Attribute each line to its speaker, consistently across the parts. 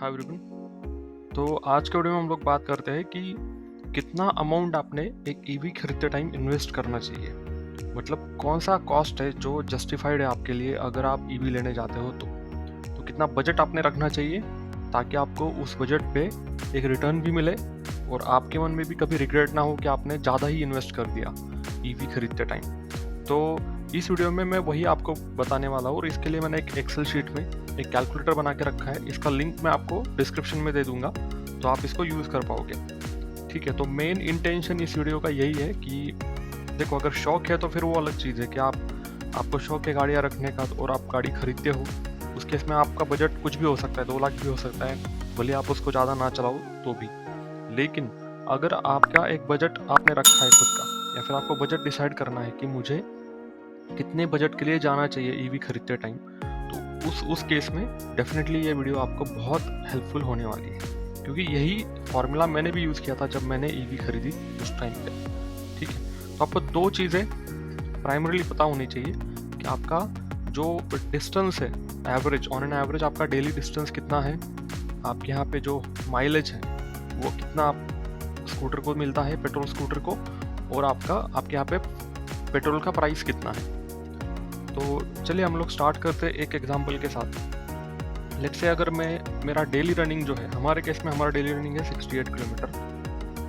Speaker 1: Hi everyone. तो आज के वीडियो में हम लोग बात करते हैं कि कितना अमाउंट आपने एक ईवी खरीदते टाइम इन्वेस्ट करना चाहिए। मतलब कौन सा कॉस्ट है जो जस्टिफाइड है आपके लिए अगर आप ईवी लेने जाते हो तो कितना बजट आपने रखना चाहिए ताकि आपको उस बजट पे एक रिटर्न भी मिले और आपके मन में भी कभी रिग्रेट ना हो कि आपने ज़्यादा ही इन्वेस्ट कर दिया ईवी खरीदते टाइम। तो इस वीडियो में मैं वही आपको बताने वाला हूँ और इसके लिए मैंने एक एक्सेल शीट में एक कैलकुलेटर बना के रखा है। इसका लिंक मैं आपको डिस्क्रिप्शन में दे दूंगा तो आप इसको यूज़ कर पाओगे। ठीक है, तो मेन इंटेंशन इस वीडियो का यही है कि देखो, अगर शौक है तो फिर वो अलग चीज़ है कि आपको शौक है गाड़ियाँ रखने का और आप गाड़ी खरीदते हो। उस केस में आपका बजट कुछ भी हो सकता है, 2 लाख भी हो सकता है, भले आप उसको ज़्यादा ना चलाओ तो भी। लेकिन अगर आपका एक बजट आपने रखा है खुद का, या फिर आपको बजट डिसाइड करना है कि मुझे कितने बजट के लिए जाना चाहिए ईवी खरीदते टाइम, तो उस केस में डेफिनेटली ये वीडियो आपको बहुत हेल्पफुल होने वाली है, क्योंकि यही फॉर्मूला मैंने भी यूज़ किया था जब मैंने ईवी खरीदी उस टाइम पे। ठीक है, तो आपको 2 चीज़ें प्राइमरीली पता होनी चाहिए कि आपका जो डिस्टेंस है, एवरेज ऑन एन एवरेज आपका डेली डिस्टेंस कितना है, आपके यहाँ पे जो माइलेज है वो कितना आप स्कूटर को मिलता है, पेट्रोल स्कूटर को, और आपके यहाँ पे पेट्रोल का प्राइस कितना है। तो चलिए हम लोग स्टार्ट करते हैं एक एग्जांपल के साथ। लेट्स से अगर मेरा डेली रनिंग जो है, हमारे केस में हमारा डेली रनिंग है 68 किलोमीटर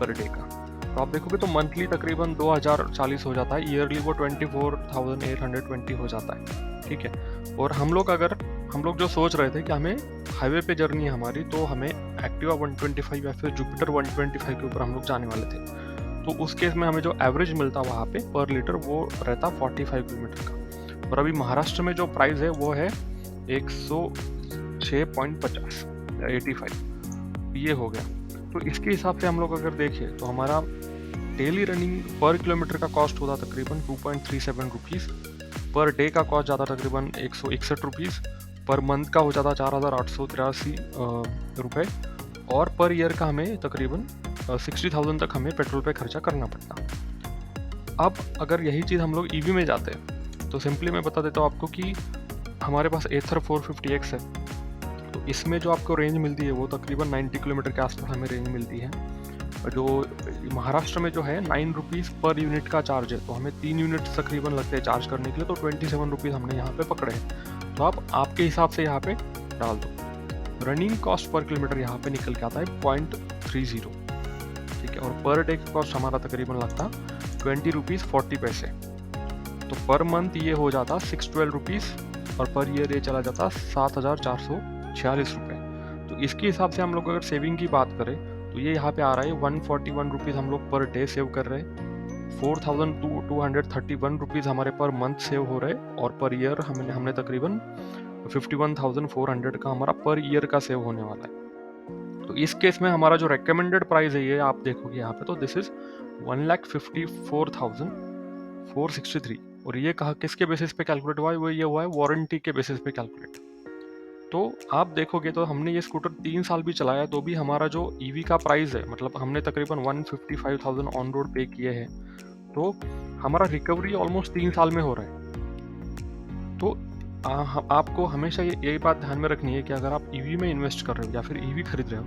Speaker 1: पर डे का। तो आप देखोगे तो मंथली तकरीबन 2040 हो जाता है, ईयरली वो 24,820 हो जाता है। ठीक है, और हम लोग जो सोच रहे थे कि हमें हाईवे पे जर्नी है हमारी, तो हमें एक्टिवा 125 या फिर जुपिटर 125 के ऊपर हम लोग जाने वाले थे। तो उस केस में हमें जो एवरेज मिलता वहाँ पे पर लीटर वो रहता 45 किलोमीटर का। और अभी महाराष्ट्र में जो प्राइस है वो है 106.50 85, ये हो गया। तो इसके हिसाब से हम लोग अगर देखें तो हमारा डेली रनिंग पर किलोमीटर का कॉस्ट होता तकरीबन 2.37 रुपीज़, पर डे का कॉस्ट जाता तकरीबन 161 रुपीज़, पर मंथ का हो जाता 4,883 रुपये, और पर ईयर का हमें तकरीबन 60,000 तक हमें पेट्रोल पे खर्चा करना पड़ता। अब अगर यही चीज़ हम लोग ईवी में जाते हैं तो सिंपली मैं बता देता हूँ आपको कि हमारे पास एथर 450X है। तो इसमें जो आपको रेंज मिलती है वो तकरीबन 90 किलोमीटर के आसपास हमें रेंज मिलती है। जो महाराष्ट्र में जो है 9 रुपीज़ पर यूनिट का चार्ज है, तो हमें 3 यूनिट तकरीबन लगते हैं चार्ज करने के लिए, तो 27 रुपीज़ हमने यहाँ पे पकड़े हैं। तो आप आपके हिसाब से यहाँ पे डाल दो। रनिंग कॉस्ट पर किलोमीटर यहाँ पे निकल के आता है 0.30। ठीक है, और पर डे का कॉस्ट हमारा तकरीबन लगता 20 रुपीज़ 40 पैसे। तो पर मंथ ये हो जाता 612 रुपीज़, और पर ईयर ये चला जाता 7,446 रुपये। तो इसके हिसाब से हम लोग अगर सेविंग की बात करें तो ये यहाँ पे आ रहा है 141 रुपीज़ हम लोग पर डे सेव कर रहे हैं, 4,231 रुपीज़ हमारे पर मंथ सेव हो रहे हैं, और पर ईयर हमने तकरीबन 51,400 का हमारा पर ईयर का सेव होने वाला है। तो इस केस में हमारा जो रिकमेंडेड प्राइस है ये आप देखोगे यहाँ पे, तो दिस इज 1,54,463, और ये कहा किसके बेसिस पे कैलकुलेट हुआ है, वो ये हुआ है वारंटी के बेसिस पे कैलकुलेट। तो आप देखोगे तो हमने ये स्कूटर 3 साल भी चलाया तो भी हमारा जो ईवी का प्राइस है, मतलब हमने तकरीबन 155,000 ऑन रोड पे किए हैं, तो हमारा रिकवरी ऑलमोस्ट 3 साल में हो रहा है। तो आपको हमेशा ये बात ध्यान में रखनी है कि अगर आप ईवी में इन्वेस्ट कर रहे हो या फिर ईवी खरीद रहे हो,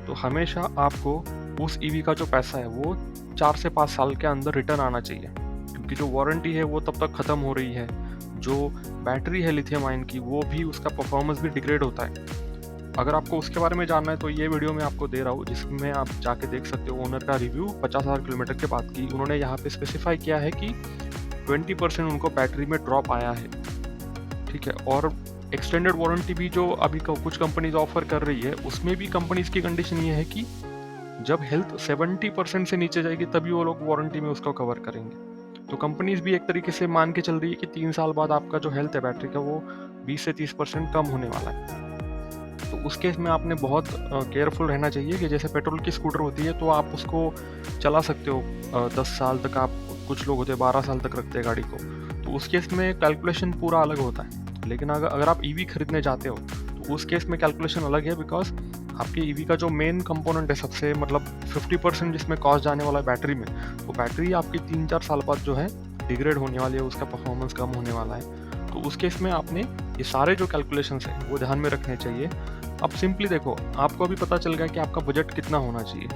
Speaker 1: तो हमेशा आपको उस ईवी का जो पैसा है वो 4 से 5 साल के अंदर रिटर्न आना चाहिए, क्योंकि जो वारंटी है वो तब तक ख़त्म हो रही है। जो बैटरी है लिथियम आयन की, वो भी उसका परफॉर्मेंस भी डिग्रेड होता है। अगर आपको उसके बारे में जानना है तो ये वीडियो मैं आपको दे रहा हूँ, जिसमें आप जाके देख सकते हो ओनर का रिव्यू 50,000 किलोमीटर के बाद की। उन्होंने यहाँ पे स्पेसिफाई किया है कि 20% उनको बैटरी में ड्रॉप आया है। ठीक है, और एक्सटेंडेड वारंटी भी जो अभी कुछ कंपनीज ऑफर कर रही है, उसमें भी कंपनीज की कंडीशन ये है कि जब हेल्थ 70% से नीचे जाएगी तभी वो लोग वारंटी में उसको कवर करेंगे। तो कंपनीज भी एक तरीके से मान के चल रही है कि 3 साल बाद आपका जो हेल्थ है बैटरी का वो 20 से 30% कम होने वाला है। तो उस केस में आपने बहुत केयरफुल रहना चाहिए कि जैसे पेट्रोल की स्कूटर होती है तो आप उसको चला सकते हो 10 साल तक, आप कुछ लोग होते हैं 12 साल तक रखते हैं गाड़ी को, तो उस केस में कैलकुलेशन पूरा अलग होता है। लेकिन अगर आप ईवी खरीदने जाते हो तो उस केस में कैलकुलेशन अलग है, बिकॉज आपके ईवी का जो मेन कंपोनेंट है सबसे, मतलब 50% जिसमें कॉस्ट जाने वाला है बैटरी में, तो बैटरी आपकी 3-4 साल बाद जो है डिग्रेड होने वाली है, उसका परफॉर्मेंस कम होने वाला है। तो उस केस में आपने ये सारे जो कैलकुलेशंस हैं वो ध्यान में रखने चाहिए। अब सिंपली देखो, आपको अभी पता चल गया कि आपका बजट कितना होना चाहिए।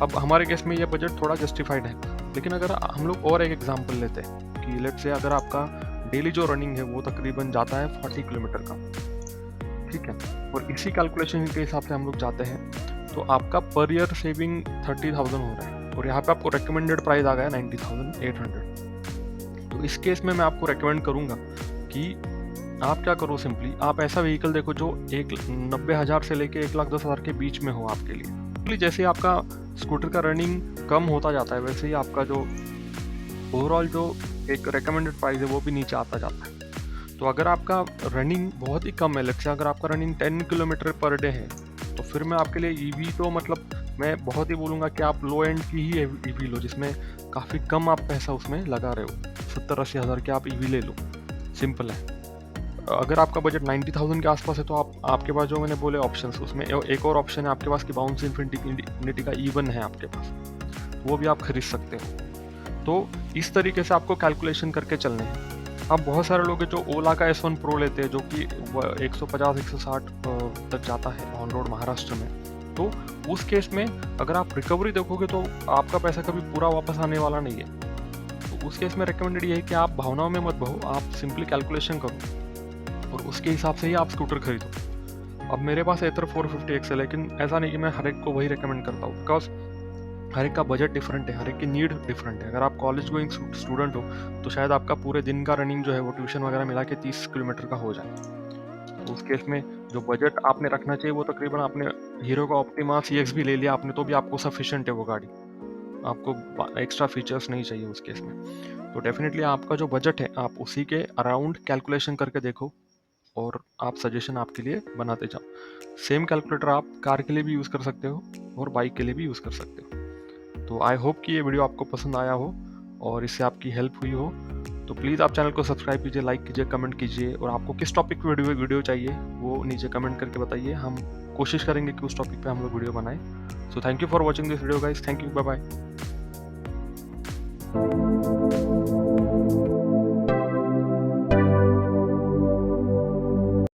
Speaker 1: अब हमारे केस में ये बजट थोड़ा जस्टिफाइड है, लेकिन अगर हम लोग और एक एग्जांपल लेते हैं कि लेट्स से अगर आपका डेली जो रनिंग है वो तकरीबन जाता है 40 किलोमीटर का, ठीक है, और इसी कैलकुलेशन के हिसाब से हम लोग जाते हैं तो आपका पर ईयर सेविंग 30,000 हो रहा है, और यहाँ पे आपको रिकमेंडेड प्राइस आ गया 90,800। तो इस केस में मैं आपको रेकमेंड करूँगा कि आप क्या करो, सिंपली आप ऐसा व्हीकल देखो जो 90,000 से लेके 1,10,000 के बीच में हो आपके लिए। जैसे आपका स्कूटर का रनिंग कम होता जाता है वैसे ही आपका जो ओवरऑल जो एक रिकमेंडेड प्राइस है वो भी नीचे आता जाता है। तो अगर आपका रनिंग बहुत ही कम है, लेट्स से अगर आपका रनिंग 10 किलोमीटर पर डे है, तो फिर मैं आपके लिए ईवी तो मतलब मैं बहुत ही बोलूँगा कि आप लो एंड की ही ईवी लो, जिसमें काफ़ी कम आप पैसा उसमें लगा रहे हो। 70-80 हज़ार के आप ईवी ले लो, सिंपल है। अगर आपका बजट 90,000 के आसपास है तो आपके पास जो मैंने बोले ऑप्शंस, उसमें एक और ऑप्शन है आपके पास कि बाउंस इन्फिनिटी का E1 है आपके पास, वो भी आप खरीद सकते हो। तो इस तरीके से आपको कैलकुलेशन करके चलने हैं। अब बहुत सारे लोग हैं जो ओला का S1 Pro लेते हैं जो कि 150-160 तक जाता है ऑन रोड महाराष्ट्र में। तो उस केस में अगर आप रिकवरी देखोगे तो आपका पैसा कभी पूरा वापस आने वाला नहीं है। तो उस केस में रिकमेंडेड ये है कि आप भावनाओं में मत बहो, आप सिंपली कैलकुलेशन करो और उसके हिसाब से ही आप स्कूटर खरीदो। अब मेरे पास एथर 450 XL है, लेकिन ऐसा नहीं कि मैं हर एक को वही रिकमेंड करता हूँ, बिकॉज हर एक का बजट डिफरेंट है, हर एक की नीड डिफरेंट है। अगर आप कॉलेज गोइंग स्टूडेंट हो तो शायद आपका पूरे दिन का रनिंग जो है वो ट्यूशन वगैरह मिला के 30 किलोमीटर का हो जाए। तो उस केस में जो बजट आपने रखना चाहिए वो तकरीबन, आपने हीरो का ऑप्टिमा CX भी ले लिया आपने तो भी आपको सफिशिएंट है वो गाड़ी, आपको एक्स्ट्रा फीचर्स नहीं चाहिए उस केस में। तो डेफिनेटली आपका जो बजट है आप उसी के अराउंड कैलकुलेशन करके देखो और आप सजेशन आपके लिए बनाते जाओ। सेम कैलकुलेटर आप कार के लिए भी यूज़ कर सकते हो और बाइक के लिए भी यूज़ कर सकते हो। तो आई होप कि ये वीडियो आपको पसंद आया हो और इससे आपकी हेल्प हुई हो। तो प्लीज़ आप चैनल को सब्सक्राइब कीजिए, लाइक कीजिए, कमेंट कीजिए, और आपको किस टॉपिक पे वीडियो चाहिए वो नीचे कमेंट करके बताइए। हम कोशिश करेंगे कि उस टॉपिक पे हम लोग वीडियो बनाएं। So thank you for watching this video guys, thank you, bye bye.